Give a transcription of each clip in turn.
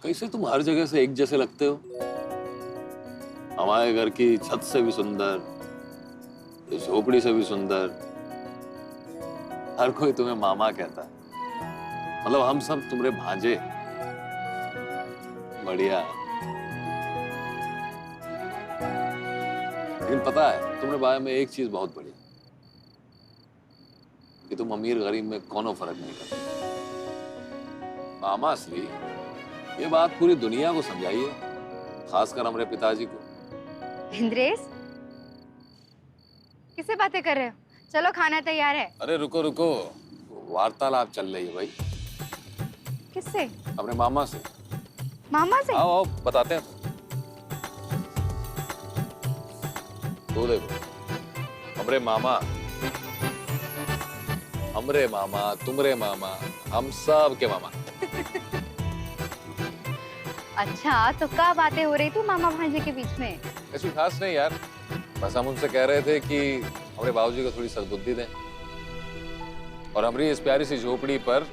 कैसे तुम हर जगह से एक जैसे लगते हो? हमारे घर की छत से भी सुंदर, इस झोपड़ी से भी सुंदर। हर कोई तुम्हें मामा कहता है। मतलब हम सब तुम्हारे भांजे। बढ़िया। लेकिन पता है तुम्हारे बारे में एक चीज बहुत बड़ी, कि तुम अमीर गरीब में कोनो फर्क नहीं करते। मामा श्री, ये बात पूरी दुनिया को समझाइए, खासकर हमारे पिताजी को। इंद्रेश, किससे बातें कर रहे हो? चलो खाना तैयार है। अरे रुको रुको, वार्तालाप चल रही है भाई। किससे? अपने मामा से। मामा से? आओ आओ बताते हैं। तो देखो, हमरे मामा, तुमरे मामा, हम सब के मामा। अच्छा, तो क्या बातें हो रही थी मामा भांजे के बीच में? ऐसी खास नहीं यार, बस हम उनसे कह रहे थे कि हमारे बाबूजी को थोड़ी सद्बुद्धि दें और हमारी इस प्यारी सी झोपड़ी पर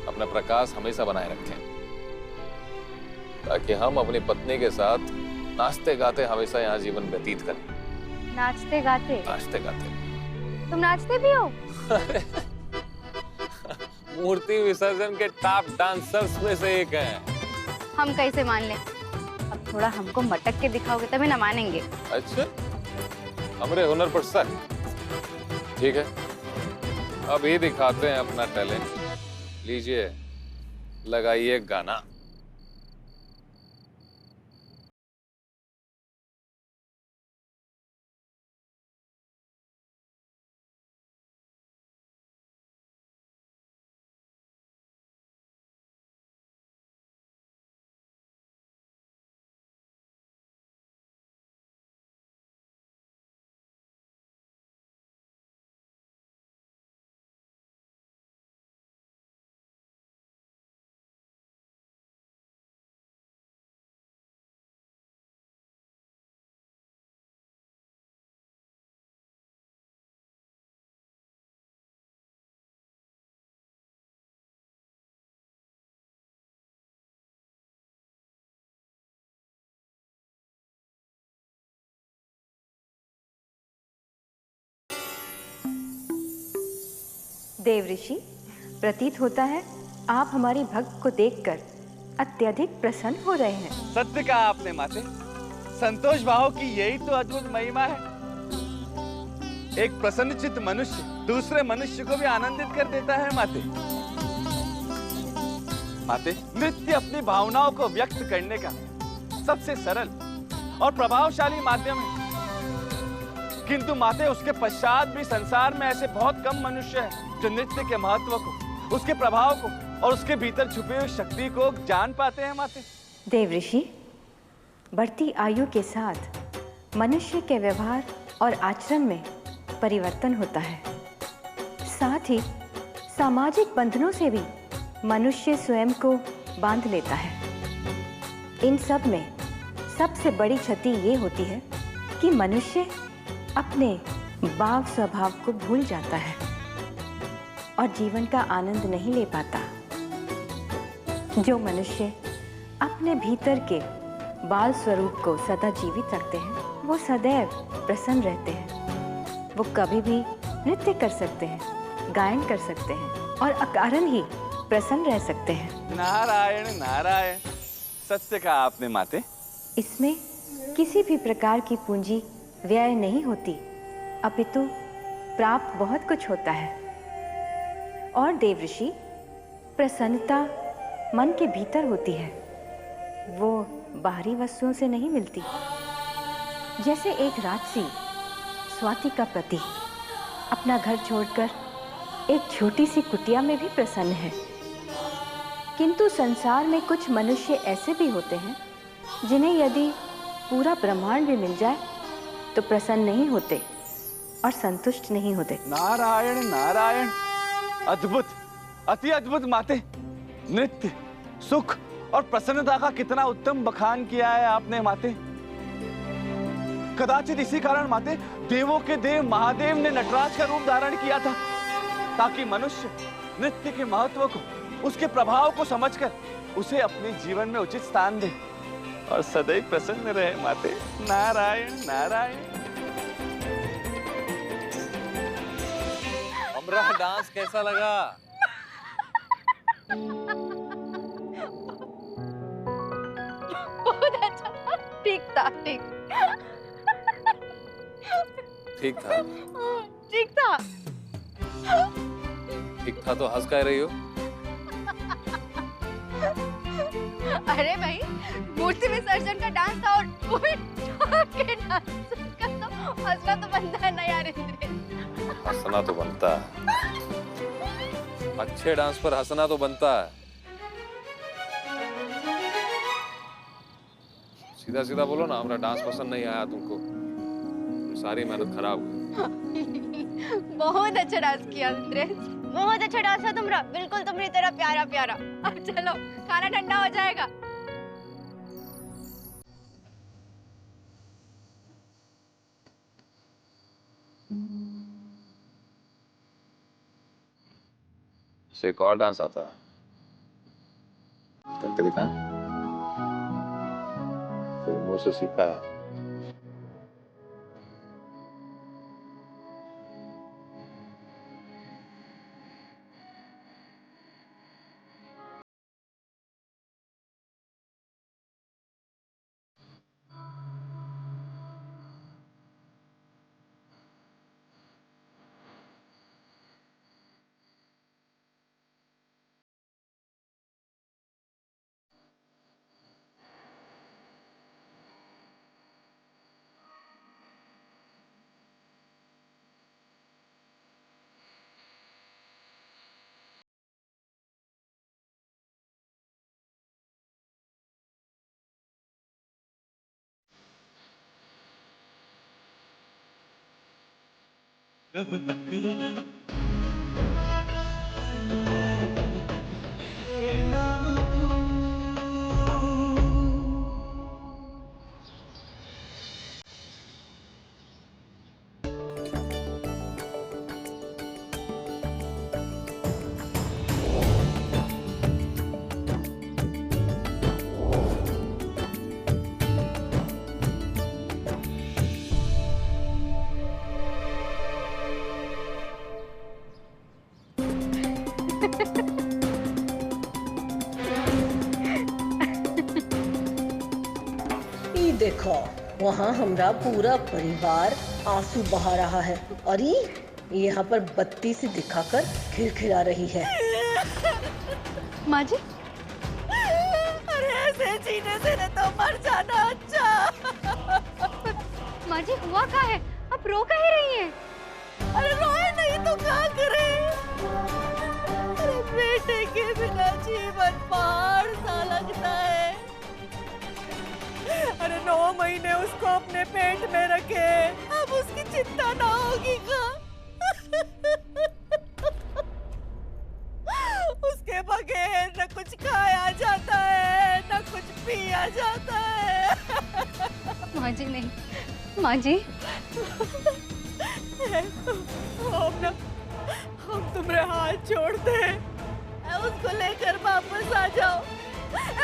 अपना प्रकाश हमेशा बनाए रखें, ताकि हम अपनी पत्नी के साथ नाचते गाते हमेशा यहाँ जीवन व्यतीत करें। नाचते गाते? नाचते गाते। तुम नाचते भी हो? मूर्ति विसर्जन के टॉप डांसर्स में से एक हैं। हम कैसे मान लें? अब थोड़ा हमको मटक के दिखाओगे तभी ना मानेंगे। अच्छा, हमारे हुनर पर शक? ठीक है, अब ये दिखाते हैं अपना टैलेंट। लीजिए, लगाइए गाना। देव ऋषि, प्रतीत होता है आप हमारी भक्त को देखकर अत्यधिक प्रसन्न हो रहे हैं। सत्य कहा आपने माते। संतोष भाव की यही तो अद्भुत महिमा है। एक प्रसन्नचित्त मनुष्य दूसरे मनुष्य को भी आनंदित कर देता है माते। माते, नृत्य अपनी भावनाओं को व्यक्त करने का सबसे सरल और प्रभावशाली माध्यम है, किंतु माते उसके पश्चात भी संसार में ऐसे बहुत कम मनुष्य हैं जो नृत्य के महत्व को, उसके प्रभाव को और उसके भीतर छुपी हुई शक्ति को जान पाते हैं माते। देव ऋषि, बढ़ती आयु के साथ मनुष्य के व्यवहार और आचरण में परिवर्तन होता है। साथ ही सामाजिक बंधनों से भी मनुष्य स्वयं को बांध लेता है। इन सब में सबसे बड़ी क्षति ये होती है कि मनुष्य अपने भाव स्वभाव को भूल जाता है और जीवन का आनंद नहीं ले पाता। जो मनुष्य अपने भीतर के बाल स्वरूप को सदा जीवित रखते हैं, वो सदैव प्रसन्न रहते हैं। वो कभी भी नृत्य कर सकते हैं, गायन कर सकते हैं और अकारण ही प्रसन्न रह सकते हैं। नारायण नारायण, सत्य कहा आपने माते। इसमें किसी भी प्रकार की पूंजी व्यय नहीं होती, अपितु प्राप्त बहुत कुछ होता है। और देव ऋषि, प्रसन्नता मन के भीतर होती है, वो बाहरी वस्तुओं से नहीं मिलती। जैसे एक राजसी स्वाति का पति अपना घर छोड़कर एक छोटी सी कुटिया में भी प्रसन्न है, किंतु संसार में कुछ मनुष्य ऐसे भी होते हैं जिन्हें यदि पूरा ब्रह्मांड भी मिल जाए तो प्रसन्न नहीं होते और संतुष्ट नहीं होते। नारायण नारायण, अद्भुत, अति अद्भुत माते। नृत्य, सुख और प्रसन्नता का कितना उत्तम बखान किया है आपने माते। कदाचित इसी कारण माते देवों के देव महादेव ने नटराज का रूप धारण किया था, ताकि मनुष्य नृत्य के महत्व को उसके प्रभाव को समझकर उसे अपने जीवन में उचित स्थान दे और सदैव प्रसन्न रहे माते। नारायण नारायण। हमरा डांस कैसा लगा? बहुत अच्छा, ठीक था, ठीक ठीक था। ठीक था। ठीक था तो हंस कह रही हो? अरे भाई, मूर्ति विसर्जन का डांस था और वो भी आपके डांस का, तो हंसना तो बनता है ना यार इंद्रेश। हंसना तो बनता है, अच्छे डांस पर हंसना तो बनता है। सीधा सीधा बोलो ना, हमारा डांस पसंद नहीं आया तुमको, सारी मेहनत खराब हुई। बहुत अच्छा डांस किया इंद्रेश, बहुत अच्छा डांस था तुम्हारा, बिल्कुल तुम्हारी तरह प्यारा प्यारा। अब चलो, खाना ठंडा हो जाएगा। से एक और डांस आता है, करके दिखा। फिल्मों से सीखा है। ई देखो, वहाँ हमरा पूरा परिवार आंसू बहा रहा है और ये यहाँ पर बत्ती से दिखाकर खिलखिला रही है। माँ जी, अरे ऐसे जीने से न तो मर जाना अच्छा। माँ जी हुआ क्या है? आप रो कह रही हैं? अरे रोए नहीं तो क्या करे? अरे बेटे के बिना जीवन पहाड़ सा लगता है। अरे 9 महीने उसको अपने पेट में रखे, अब उसकी चिंता ना होगी क्या? उसके बगैर न कुछ खाया जाता है न कुछ पिया जाता है। माँ जी नहीं, माँ जी हम तुम्हारे हाथ जोड़ते हैं, उसको लेकर वापस आ जाओ।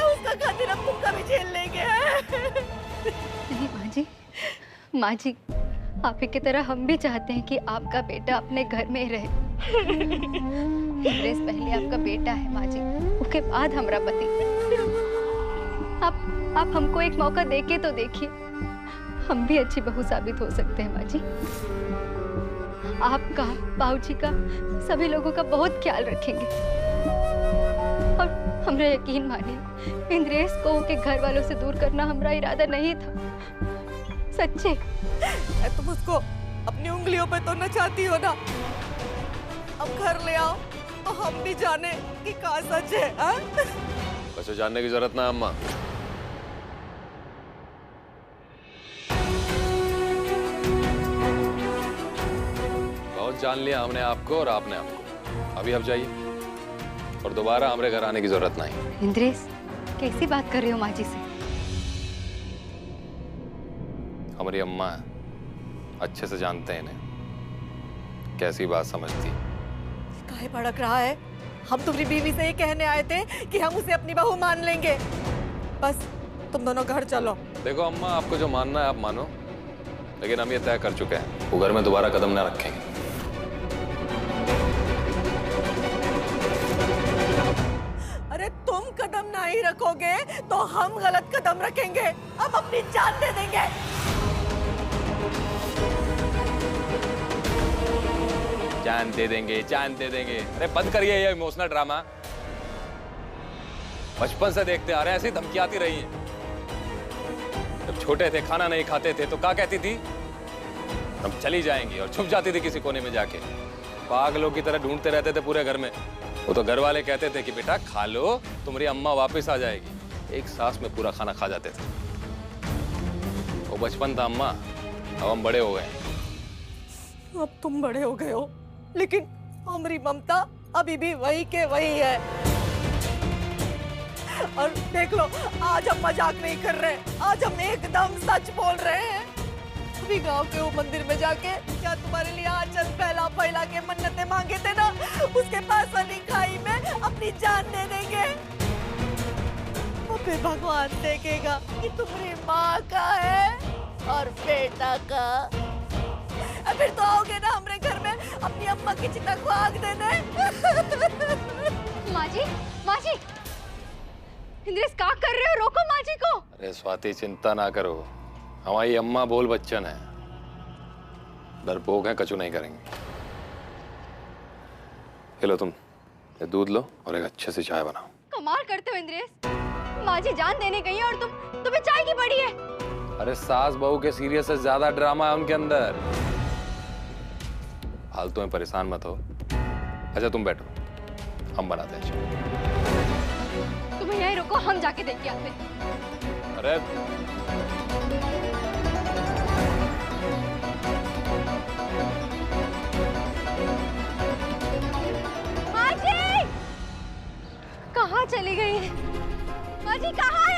उसका खातिर हम तुमका भी झेल लेंगे। नहीं माँ जी, माँ जी आप ही की तरह हम भी चाहते हैं कि आपका बेटा अपने घर में रहे। इंद्रेश पहले आपका बेटा है माँ जी, उसके बाद हमारा पति। आप हमको एक मौका देके तो देखिए, हम भी अच्छी बहू साबित हो सकते हैं माँ जी। आपका, बाबूजी का, सभी लोगों का बहुत ख्याल रखेंगे। और हमरा यकीन मानिए, इंद्रेश को उनके घर वालों से दूर करना हमारा इरादा नहीं था। सच्चे। तुम उसको अपनी उंगलियों पे तो नचाती हो ना, अब घर ले आओ तो हम भी जाने कि कहाँ सच है। वैसे जानने की जरूरत ना अम्मा, बहुत जान लिया हमने आपको और आपने आपको। अभी आप जाइए और दोबारा हमारे घर आने की जरूरत नहीं। इंद्रेश कैसी बात कर रहे हो माँ जी से? हमारी अम्मा है, अच्छे से जानते हैं इन्हें, कैसी बात समझती। काहे भड़क रहा है? हम तुम्हारी बीवी से ये कहने आए थे कि हम उसे अपनी बहू मान लेंगे। बस तुम दोनों घर चलो। देखो अम्मा, आपको जो मानना है आप मानो, लेकिन हम ये तय कर चुके हैं वो घर में दोबारा कदम ना रखेंगे। अरे तुम कदम नहीं रखोगे तो हम गलत कदम रखेंगे, हम अपनी जान दे देंगे। जान दे देंगे, जान दे देंगे। अरे बंद करिए ये इमोशनल ड्रामा। बचपन से देखते आ रहे हैं, ऐसी धमकी आती रही है। जब छोटे थे खाना नहीं खाते थे तो क्या कहती थी, हम चली जाएंगी, और छुप जाती थी किसी कोने में जाके। पागलों की तरह ढूंढते रहते थे पूरे घर में। वो तो घर वाले कहते थे कि बेटा खा लो, तुम्हारी अम्मा वापस आ जाएगी। एक सांस में पूरा खाना खा जाते थे। वो बचपन था अम्मा, अब हम बड़े हो गए। अब तुम बड़े हो गए हो, लेकिन हमारी ममता अभी भी वही के वही है। और देख लो, आज हम मजाक नहीं कर रहे, आज हम एकदम सच बोल रहे हैं। अभी गांव के वो मंदिर में जाके क्या तुम्हारे लिए आंचल फैला फैला के मन्नतें मांगे थे ना, उसके पास वाली खाई में अपनी जान दे देंगे। और फिर भगवान देखेगा कि तुम्हारी माँ का है और बेटा का। फिर तो आओगे ना हमारे घर में अपनी अम्मा की चिता को आग देने। माँ जी, माँ जी, इंद्रेश क्या कर रहे हो? रोको माँ जी को। अरे स्वाति, चिंता ना करो, हमारी अम्मा बोल बच्चन है, डरपोक है, कचू नहीं करेंगे। ये लो तुम, ये दूध लो और एक अच्छे से चाय बनाओ। कमाल करते हो इंद्रेश, माँ जी जान देने गई है और तुम्हें चाय की पड़ी है। अरे सास बहू के सीरियस से ज्यादा ड्रामा है उनके अंदर। फालतू में परेशान मत हो। अच्छा तुम बैठो, हम बनाते हैं चाय। तुम यहीं रुको, हम जाके देख के आते हैं। अरे माँ जी कहाँ चली गई है? माँ जी कहाँ है?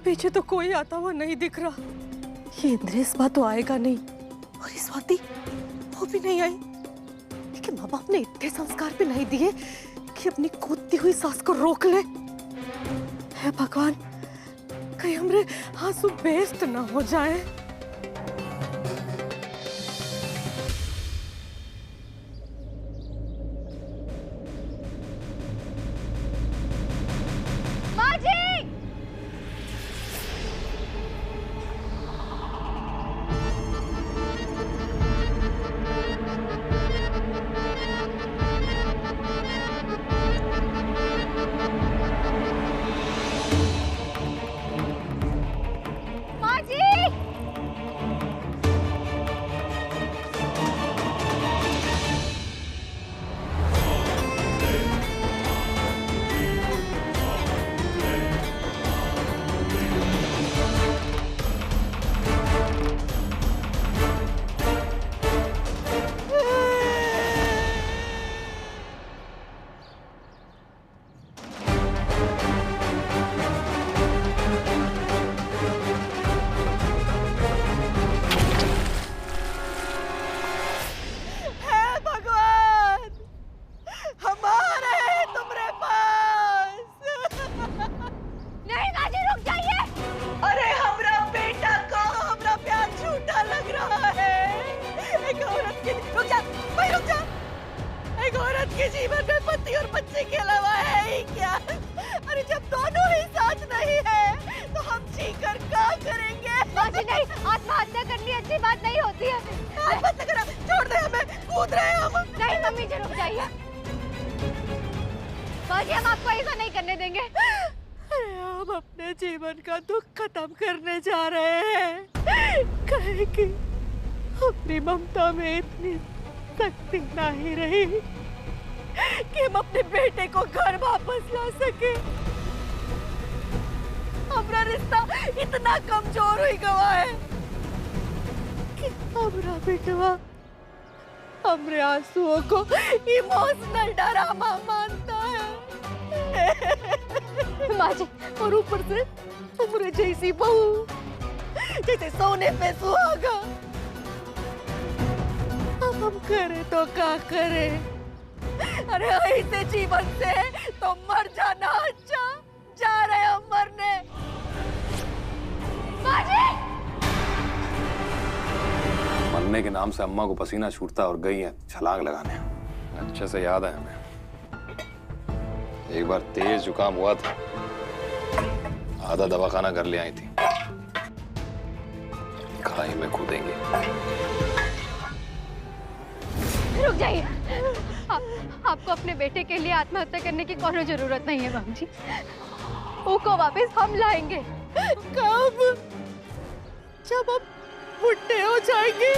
पीछे तो कोई आता हुआ नहीं दिख रहा। ये इंद्रेश बा तो आएगा नहीं, और इस स्वाति वो भी नहीं आई। लेकिन माँ बाप ने इतने संस्कार भी नहीं दिए कि अपनी कूदती हुई सास को रोक ले। हे भगवान, कहीं हमारे आंसू वेस्ट ना हो जाए। औरत के जीवन में पति और बच्चे के अलावा है ही क्या? अरे जब दोनों ही साथ नहीं है तो हम जी कर क्या करेंगे? बाजी नहीं, आत्महत्या करनी अच्छी बात नहीं होती है। आत्महत्या करा, छोड़ दे हमें, कूद रहे हैं हम। नहीं मम्मी जी, रुक जाइए। बाजी हम आपको ऐसा नहीं करने देंगे। अरे हम अपने जीवन का दुख खत्म करने जा रहे हैं। कहे कि अपनी ममता में इतनी शक्ति नहीं रही कि हम अपने बेटे को घर वापस ला सके। हमारा रिश्ता इतना कमजोर हो गया है कि हमारा बेटवा हमारे आंसुओं को इमोशनल ड्रामा मानता है। माँ जी, और ऊपर से तुम्हारे जैसी बहू, जैसे सोने पे सुहागा। अब हम करे तो क्या करे? अरे ऐसे जीवन से तो मर जाना अच्छा। जा रहे हम मरने। माँ जी! मरने के नाम से अम्मा को पसीना छूटता और गई है छलांग लगाने। अच्छे से याद है हमें, एक बार तेज जुकाम हुआ था, आधा दवाखाना कर ले आई थी। खाई में कूदेंगे। रुक जाइए। आपको अपने बेटे के लिए आत्महत्या करने की कोई जरूरत नहीं है माम जी। उसको वापस हम लाएंगे। कब? जब हम बुढ़े हो जाएंगे,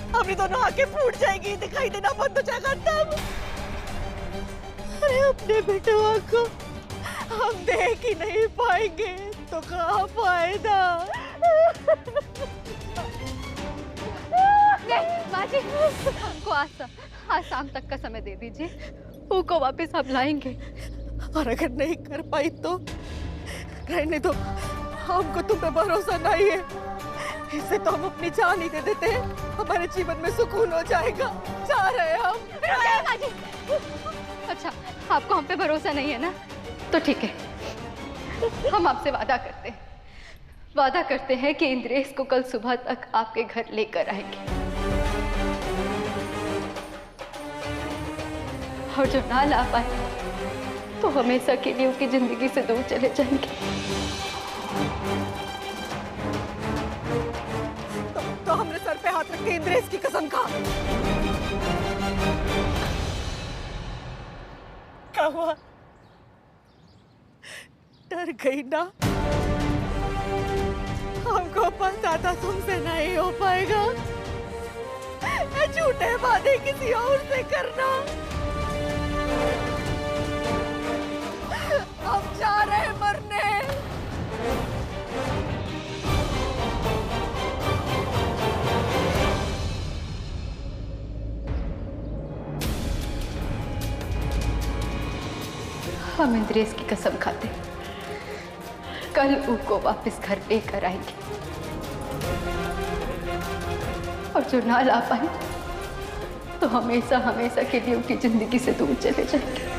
हमारी दोनों आंखें फूट जाएगी, दिखाई देना बंद हो जाएगा तब। अरे अपने बेटवा को हम देख ही नहीं पाएंगे तो क्या फायदा? नहीं माँ जी, हमको आज शाम तक का समय दे दीजिए। उसको वापस हम लाएंगे। और अगर नहीं कर पाई तो रहने दो, हमको तुम पे भरोसा नहीं है। इससे तो हम अपनी जान ही दे देते हैं, हमारे जीवन में सुकून हो जाएगा। जा रहे हैं हम। माँ जी। अच्छा, आपको हम पे भरोसा नहीं है ना? तो ठीक है, हम आपसे वादा करते हैं कि इंद्रेश को कल सुबह तक आपके घर लेकर आएंगे। और जो ना ला पाए तो हमेशा के लिए उसकी जिंदगी से दूर चले जाएंगे। तो हमने सर पे हाथ रख के इंद्रेश की कसम खा। क्या हुआ? डर गई ना? हमको पता था तुमसे नहीं हो पाएगा। झूठे वादे किसी और से करना। हम जा रहे मरने। हम इंद्रेश की कसम खाते कल उसको वापस घर लेकर आएंगे। और जो ना ला पाए तो हमेशा हमेशा के लिए उसकी जिंदगी से दूर चले जाएंगे।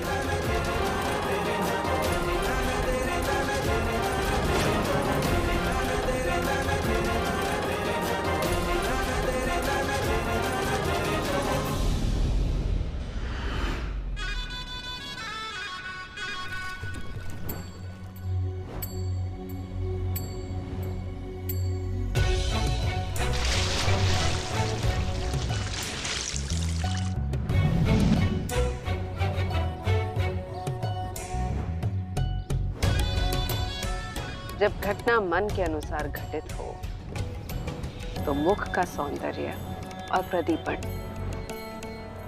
जब घटना मन के अनुसार घटित हो तो मुख का सौंदर्य और प्रदीपन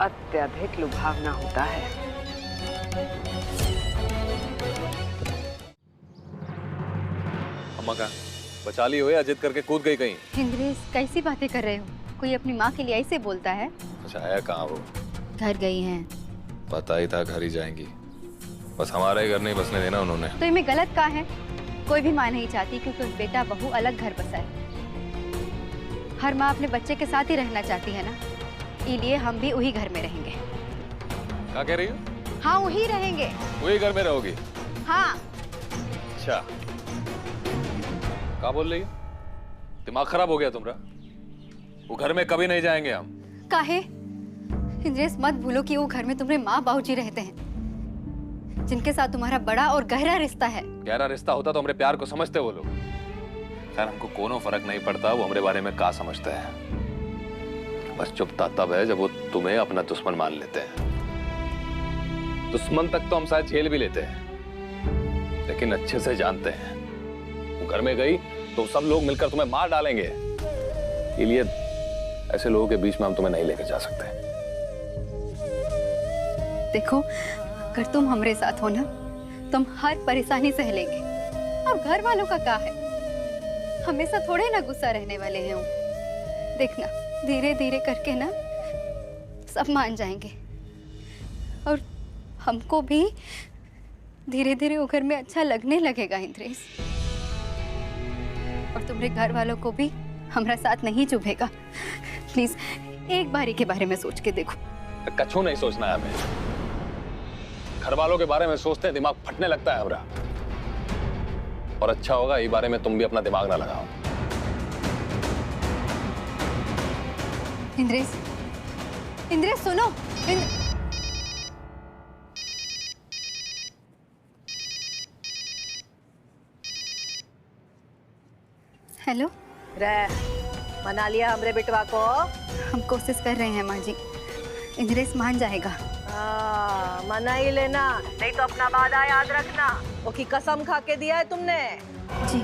अत्यधिक लुभावना होता है। अम्मा का बचा ली हो या जिद करके कूद गई कहीं? इंद्रेश, कैसी बातें कर रहे हो? कोई अपनी माँ के लिए ऐसे बोलता है? अच्छा, है कहाँ वो? घर गई हैं। पता ही था घर ही जाएंगी, बस हमारा ही घर नहीं बसने देना उन्होंने। तो इनमें गलत क्या है? कोई भी माँ नहीं चाहती क्योंकि उस बेटा बहू अलग घर बसाए। हर माँ अपने बच्चे के साथ ही रहना चाहती है ना, इसलिए हम भी वही घर में रहेंगे। क्या कह रही हो? हाँ, वही रहेंगे। वही घर में रहोगी? हाँ। अच्छा, क्या बोल रही हो? दिमाग खराब हो गया तुम्हारा? वो घर में कभी नहीं जाएंगे हम। काहे? इंद्रेश, मत भूलो कि वो घर में तुम्हारे माँ बाबूजी रहते हैं, जिनके साथ तुम्हारा बड़ा और गहरा रिश्ता है। गहरा रिश्ता होता तो हमारे प्यार को समझते वो लोग। खैर, हमको कोनो फर्क नहीं पड़ता वो हमारे बारे में क्या समझते हैं। बस चुपता तब है जब वो तुम्हें अपना दुश्मन मान लेते हैं। दुश्मन तक तो हम शायद झेल भी लेते हैं, लेकिन अच्छे से जानते हैं वो घर में गई तो सब लोग मिलकर तुम्हें मार डालेंगे। इसलिए ऐसे लोगों के बीच में हम तुम्हें नहीं लेकर जा सकते। देखो, अगर तुम हमारे साथ हो ना, तुम हर परेशानी सह लेंगे। और घर वालों का क्या है, हमेशा थोड़े ना गुस्सा रहने वाले हैं वो। देखना, धीरे धीरे करके ना सब मान जाएंगे, और हमको भी धीरे धीरे वो घर में अच्छा लगने लगेगा इंद्रेश। और तुम्हारे घर वालों को भी हमारा साथ नहीं चुभेगा। प्लीज एक बारी के बारे में सोच के देखो। कछु नहीं सोचना है हमें। घर वालों के बारे में सोचते हैं दिमाग फटने लगता है हमारा। और अच्छा होगा इस बारे में तुम भी अपना दिमाग ना लगाओ। इंद्रेश, इंद्रेश सुनो। हेलो। रे, मना लिया हमरे बेटवा को? हम कोशिश कर रहे हैं माँ जी, इंद्रेश मान जाएगा। मना ही लेना, नहीं तो अपना वादा याद रखना। वो की कसम खा के दिया है तुमने। जी।